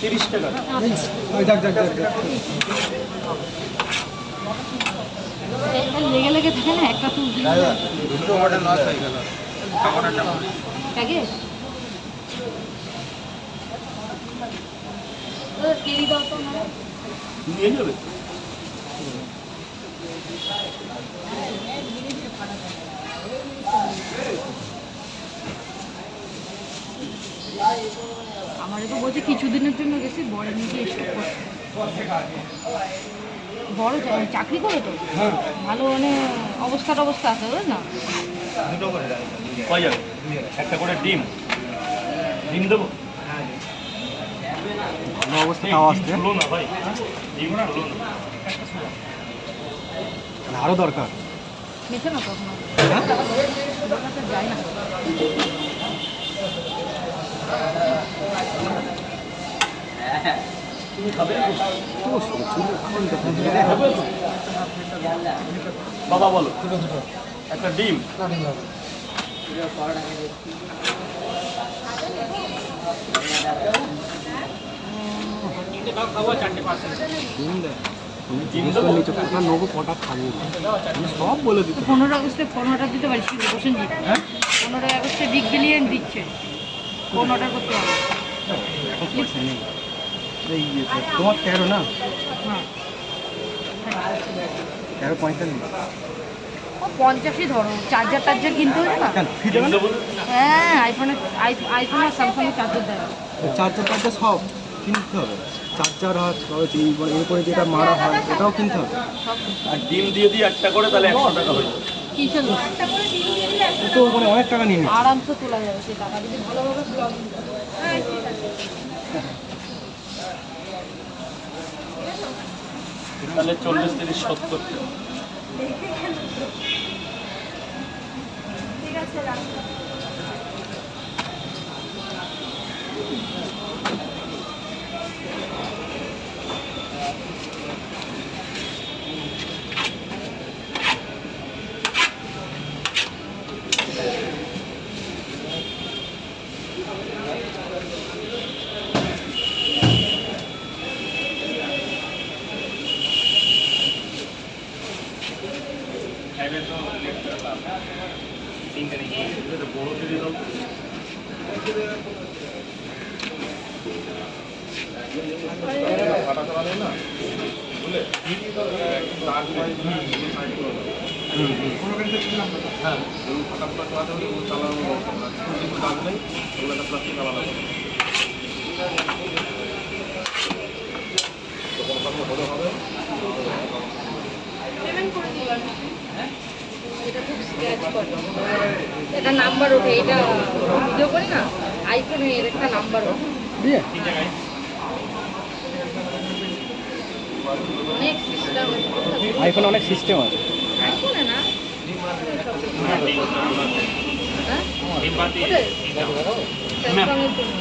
30 টাকা। লেগে লেগে থাকে না একটা তুল দুটো অর্ডার লস হয়ে গেল। প্যাকেজ কেজি দাও তো নিয়ে যাবে। আমার তো বলছে কিছুদিনের জন্য গেছি বড় নিয়ে স্টক করতে বড় চাকরি করে তো ভালো মানে অবস্থা আছে বুঝলি না দুটো করে কয় যাবে? একটা করে ডিম দেবো। ভালো অবস্থা খাওয়া আসছে হলো না ভাই, ডিম হলো না। আরও দরকার। মেখে না তখন যায় না তুমি খাবে? বাবা বলো একটা ডিম। কটা খাবো সব বলে দিতে। 15 আগস্টে 15টা দিতে পারিস প্রসেনজিৎ। 15 আগস্টে বিগ বিলিয়ন দিচ্ছে, কোন অর্ডার করতে হবে? এখন পয়সা নেই। তোমার 13 না? হ্যাঁ 13.45। ও 50ই ধরো, চার্জার কিনতে হবে না? কেন ফ্রি দেবে না? হ্যাঁ আইফোন আর স্যামসাংয়ের চার্জার দেয়। চার্জার সব কিনতে হবে। চার্জার হয় এরপরে যেটা মারা হয় ওটাও কিনতে হবে। আর ডিম দিয়ে একটা করে তাহলে 100 টাকা হয়ে যাবে। কিসের লোক? তো মানে অনেক টাকা নিয়ে নিচ্ছে। আরামসে তোলা যাবে সে টাকা যদি ভালোভাবে তাহলে 40, 30, 70। ঠিক আছে রাখো। বড় দিয়ে দাও। এটা নাম্বার ওঠে, এটা ভিডিও করি না আইফোনে এর একটা নাম্বার ওঠে। অনেক সিস্টেম আইফোন অনেক সিস্টেম আছে। আইফোনে না স্যামসাংয়ের জন্য